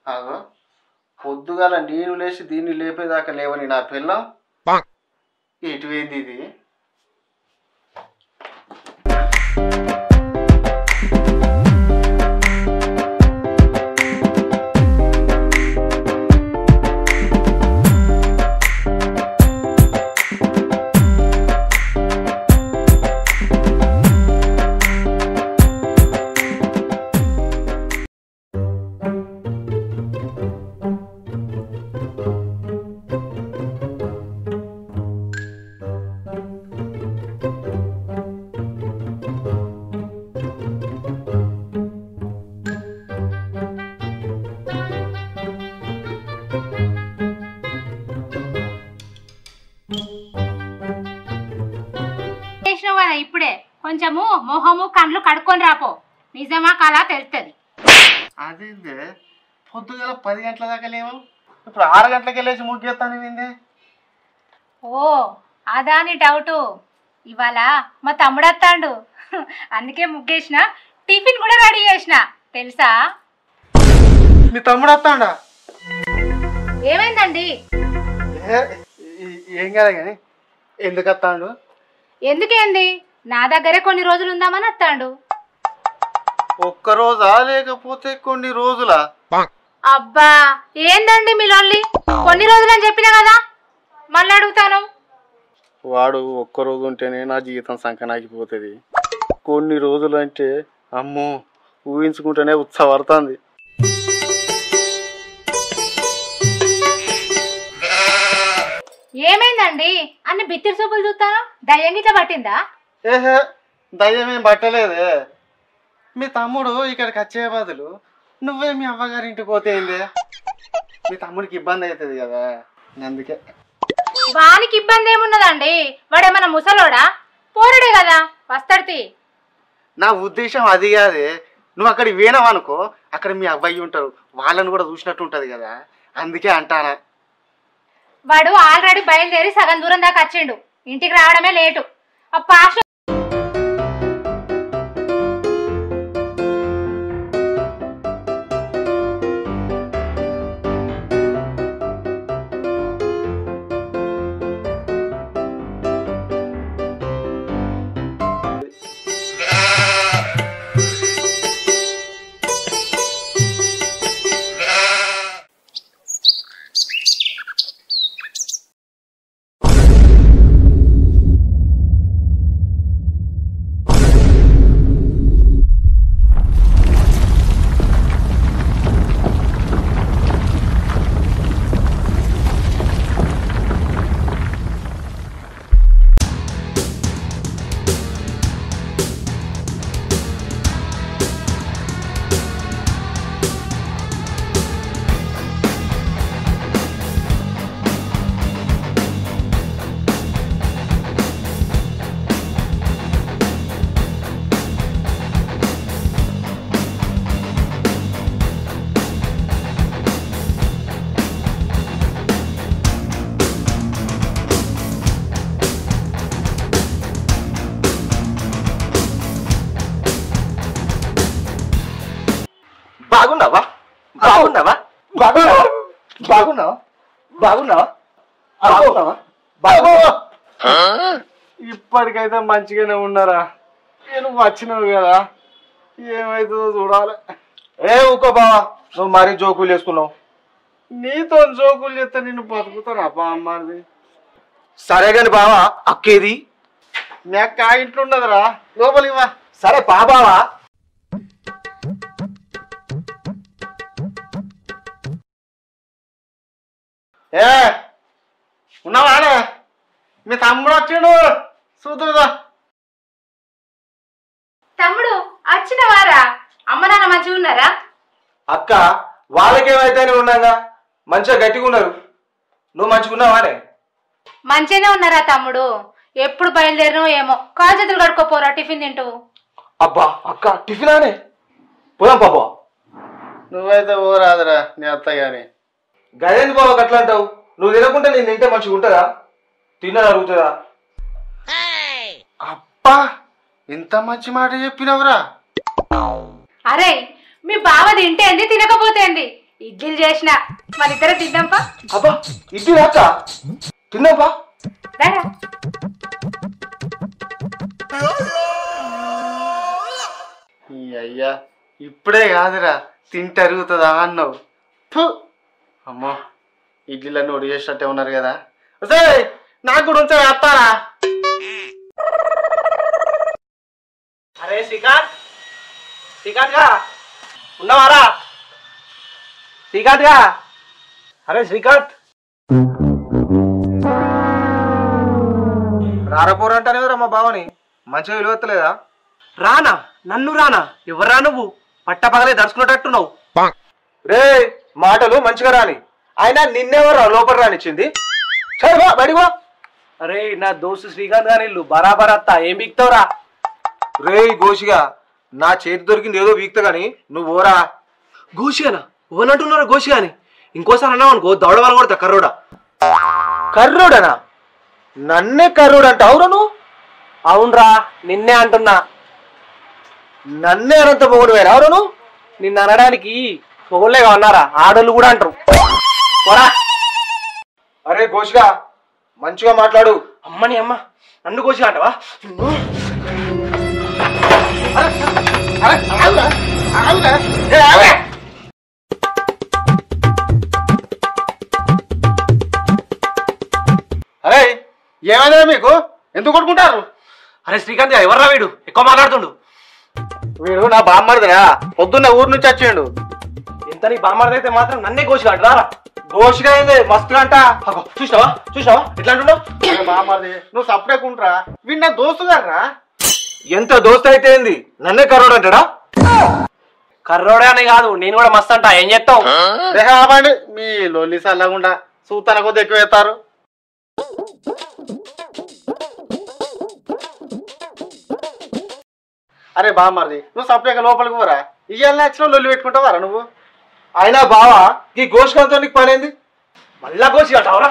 అగో పొద్దుగాల నేను లేచి దీన్ని లేపేదాకా లేవని నా పిల్లం ఎటువైంది ఇది? ఇప్పుడే కొంచెము మొహము కండ్లు కడుక్కొని రాపో, నిజమా కాలా తెలుస్తుంది. అదేందే పొద్దుగల 10 గంటల దాకా లేవు, ఇప్పుడు 6 గంటలకి వెళ్ళేసి ముగ్గేస్తాను ఏంది? ఓ అదా నీ డౌటు. ఇవాళ మా తమ్ముడు వస్తాడు, అందుకే ముగ్గేసిన, టిఫిన్ కూడా రెడీ చేసిన తెలుసా. మీ తమ్ముడు వస్తాడా? ఏమైందండి? ఏం కాదు కానీ ఎందుకు వస్తాడు? ఎందుకేంది, నా దగ్గరే కొన్ని రోజులు ఉందామని వస్తాడు. ఒక్కరోజా లేకపోతే కొన్ని రోజులా? అబ్బా ఏందండి మీ లొల్లి, కొన్ని రోజులు అని చెప్పినా కదా, మళ్ళీ అడుగుతాను. వాడు ఒక్కరోజు ఉంటేనే నా జీవితం సంకనాగిపోతుంది, కొన్ని రోజులు అంటే అమ్మో ఊహించుకుంటేనే ఉత్సవడుతుంది. ఏమైందండి అన్ని బిత్తిరి చూపులు చూస్తాను, దయ్యం గిట్ల పట్టిందా? ఏహే దయ్యమేం పట్టలేదే, మీ తమ్ముడు ఇక్కడికి వచ్చే బదులు నువ్వే మీ అవ్వగారింటికి పోతే ఏంది? మీ తమ్ముడికి ఇబ్బంది అవుతుంది కదా, అందుకే. వానికి ఇబ్బంది ఏమున్నదండి, వాడేమన్నా ముసలోడా, పోరడే కదా వస్తాడు. నా ఉద్దేశం అది కాదే, నువ్వు అక్కడికి పోయినావనుకో అక్కడ మీ అబ్బాయి ఉంటారు, వాళ్ళని కూడా చూసినట్టు ఉంటుంది కదా, అందుకే అంటానా. వాడు ఆల్రెడీ బయలుదేరి సగం దూరం దాకా వచ్చిండు, ఇంటికి రావడమే లేటు. ఆ పాస్ బాగున్నావా బాగున్నావా బాగున్నావా బాగున్నావా బాగున్నావా బాగున్నావా బాగు ఇప్పటికైతే మంచిగానే ఉన్నారా, నేను వచ్చినావు కదా, ఏమైతుందో చూడాలి. ఏ ఊకో బావా, నువ్వు మరీ జోకులు వేసుకున్నావు. నీతో జోకులు చేస్తే నిన్ను బతుకుతారా బా అమ్మది? సరే గాని బావా, అక్కేది? మీ అక్క ఇంట్లో ఉన్నదిరా, లోపలికి వా. సరే పా బావా. ఏ ఉన్నావా? మీ తమ్ముడు వచ్చిండు చూద్దా. తమ్ముడు వచ్చిన వారా, అమ్మ నాన్న మంచిగా ఉన్నారా? అక్క వాళ్ళకేమైతేనే ఉన్నాగా, మంచిగా గట్టిగా ఉన్నారు. నువ్వు మంచిగా ఉన్నావానే? మంచిగానే ఉన్నారా తమ్ముడు, ఎప్పుడు బయలుదేరినో ఏమో, కాలు చేతులు కడుక్కోపోరా, టిఫిన్ తింటూ. అబ్బా అక్క టిఫినానే, పోదాం పాపా. నువ్వైతే పోరాదురా నీ అత్తగాని. గదేంది బాబా అట్లా అంటావు? నువ్వు తినకుంటే నేను తింటే మంచిగా ఉంటుందా? తిన్నా అరుగుతుందా? అబ్బా ఇంత మంచి మాట చెప్పినవురా. అరే మీ బావ తింటేంది తినకపోతేంది, ఇడ్లీలు చేసిన మన ఇద్దరు తిందాంపా. అబ్బా ఇడ్లీ రాక తిన్నాపా. రారా. ఈ అయ్యా ఇప్పుడే కాదురా తింటరుగుతుందా అన్నావు. ఫు, అమ్మో ఇడ్లీలన్నీ ఒడి చేసినట్టే ఉన్నారు కదా. నాకు కూడా ఉంచా వేస్తారా? అరే శ్రీకాంత్, శ్రీకాంత్ గా ఉన్నావారా? శ్రీకాంత్ గా, అరే శ్రీకాంత్ రారపోరంటానే మా బావని మంచిగా విలువెత్తలేదా? రానా? నన్ను రానా? ఎవరా నువ్వు? పట్ట పగలే దడుచుకున్నట్టున్నావు. రే మాటలు మంచిగా రాని. అయినా నిన్నెవరా లోపల రానిచ్చింది? సరే బడివా. అరే నా దోస్తు శ్రీకాంత్ గాని ఇల్లు బరాబర్ అత్తా. ఏం బిక్తావురా? రే గోషిగా నా చేతి దొరికింది ఏదో వీక్తా గాని నువ్వు ఓరా. గోషిగానా? ఓనంటున్నారా గోషిగాని? ఇంకోసారి అన్నావు అనుకో దౌడ వల్ల కొడతా కర్రోడా. కర్రోడనా? నన్నే కర్రోడు అంట అవురా నువ్వు? అవునరా నిన్నే అంటున్నా. నన్నే అనంత మొగుడు వేరా అవురా నువ్వు? నిన్ను అనడానికి పొగలేగా ఉన్నారా? ఆడోళ్ళు కూడా అంటారు. పోరా. అరే గోషిగా మంచిగా మాట్లాడు. అమ్మని అమ్మ నన్ను గోషిగా అంటావా? అరే ఏమైనా మీకు ఎందుకు కొట్టుకుంటారు? అరే శ్రీకాంత్ ఎవర్రా వీడు? ఎక్కువ మాట్లాడుతుండు. వీడు నా బామ్మడిదిరా, పొద్దున్న ఊరు నుంచి వచ్చిండు. ఎంత నీ బామ్మడిదైతే మాత్రం నన్నే గోషిగా అంటారా? గోషిగా అయింది మస్తుగా అంట. చూసినావా చూసినావా ఎట్లా అంటున్నావు? బామ్మడిది నువ్వు సపరేట్ కుంటరా, వీడు నా దోస్తు గారా. ఎంత దోస్త్ అయితే ఏంది? నన్నే కర్రోడు అంటాడా? కర్రోడే అని కాదు నేను కూడా మస్తు అంటా. ఏం చెప్తావు? దేహాబండి మీ లొల్లి సల్లగుండా సూతన కొద్ది ఎక్కువ వేస్తారు. అరే బామ్మది నువ్వు సపరేట్గా లోపలికి పోరా. ఇవాళ నచ్చిన లొల్లి పెట్టుకుంటావారా నువ్వు? అయినా బావా ఈ గోషికాంతో నీకు పనేంది? మళ్ళా గోషిగా అంటావురా?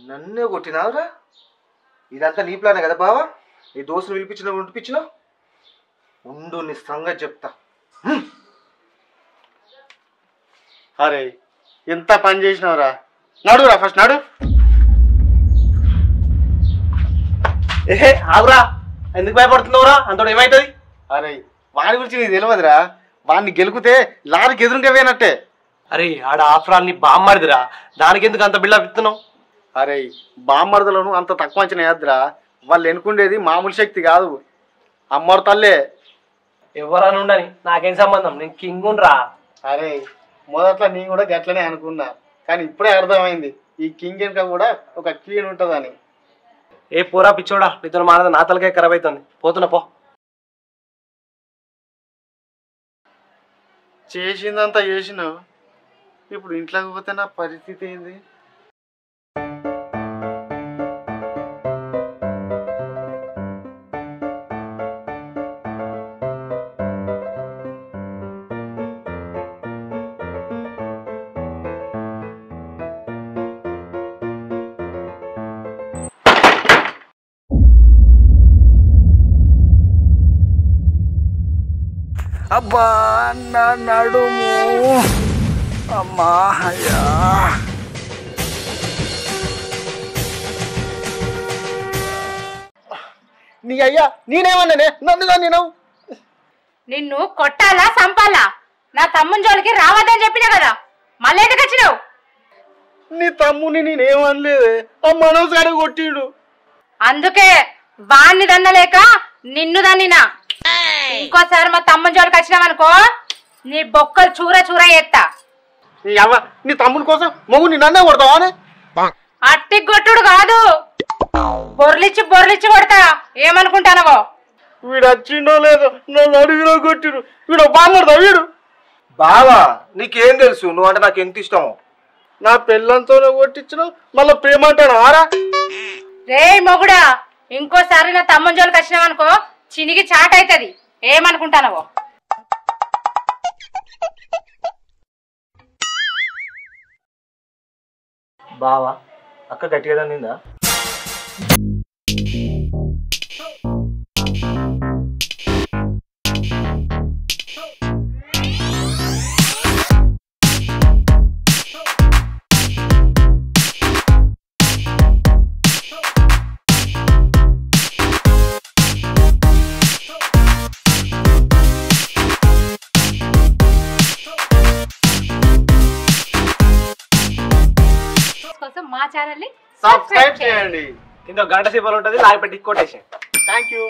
నన్నే కొట్టినావురా? ఇదంతా నీ ప్లానే కదా బావా? ఈ దోస్తులు వినిపించినావు ఉండు నీ సంగతి చెప్తా. అరే ఎంత పని చేసినావురా. నడురా ఫస్ట్ నడు. ఏహే ఆగురా. ఎందుకు భయపడుతున్నావురా? అంతోడు ఏమైతుంది? అరే వాడి గురించి నీకు తెలియదురా. వాడిని గెలుకుతే లారీకి ఎదురుగా పోయినట్టే. అరే ఆడ ఆఫ్టర్ ఆల్ నీ బామ్మడిదిరా, దానికి ఎందుకు అంత బిల్డప్ ఇస్తున్నావు? అరే బామ్మర్దలను అంత తక్కువ అంచనా వేద్దురా. వాళ్ళు ఎన్నుకుండేది మామూలు శక్తి కాదు, అమ్మరు తల్లే. ఎవరని ఉండని నాకేం సంబంధం, నేను కింగ్ రా. అరే మొదట్లో నేను కూడా గట్లనే అనుకున్నా, కానీ ఇప్పుడే అర్థమైంది ఈ కింగ్ వెనుక కూడా ఒక క్వీన్ ఉంటుందని. ఏ పోరా పిచ్చోడా, నీతో మానద నా తలకే ఖరాబ్ అవుతుంది. పోతున్నా పో. చేసిందంతా చేసినావు, ఇప్పుడు ఇంట్లోకి పోతే నా పరిస్థితి ఏంది? అబ్బా నా నడుము అమ్మా అయ్యా. నీ అయ్యా నేనేమన్నానే? నన్నుగా నేను నిన్ను కొట్టాలా చంపాలా? నా తమ్ముని జోలికి రావద్దని చెప్పినా కదా, మళ్ళీ ఎందుకు వచ్చినావు? నీ తమ్ముని నేనేమనలేదే, ఆ మనోజ్ గారు కొట్టిండు. అందుకే వాణ్ణి దన్నలేక నిన్ను దన్నినా. ఇంకోసారి మా తమ్ముని జోలికి వచ్చినావనుకో నీ బొక్కలు చూర చూర ఎత్తా. నీ తమ్ముని కోసం మొగుని నన్నే కొడతావా? అట్టి కొట్టుడు కాదు, బొర్లిచ్చి బొర్లిచ్చి కొడతా. ఏమనుకుంటానవో? వీడు వచ్చిండో లేదో నన్ను అడుగులో కొట్టిడు. వీడు బామ్మడతా వీడు. బావా నీకేం తెలుసు నువ్వు అంటే నాకు ఎంత ఇష్టమో? నా పెళ్ళంతోనే కొట్టించిన మళ్ళీ ప్రేమ అంటాడు ఆరా. రే మొగుడా, ఇంకోసారి నా తమ్ముని జోలికి వచ్చినావనుకో చినిగి చాట్ అవుతుంది. ఏమనుకుంటానవో? బావా అక్క గట్టిగా నిందా? ఛానల్ని సబ్స్క్రైబ్ చేయండి. కింద గంట సింబల్ ఉంటుంది, లాగి పెట్టి కొట్టేసి. Thank you.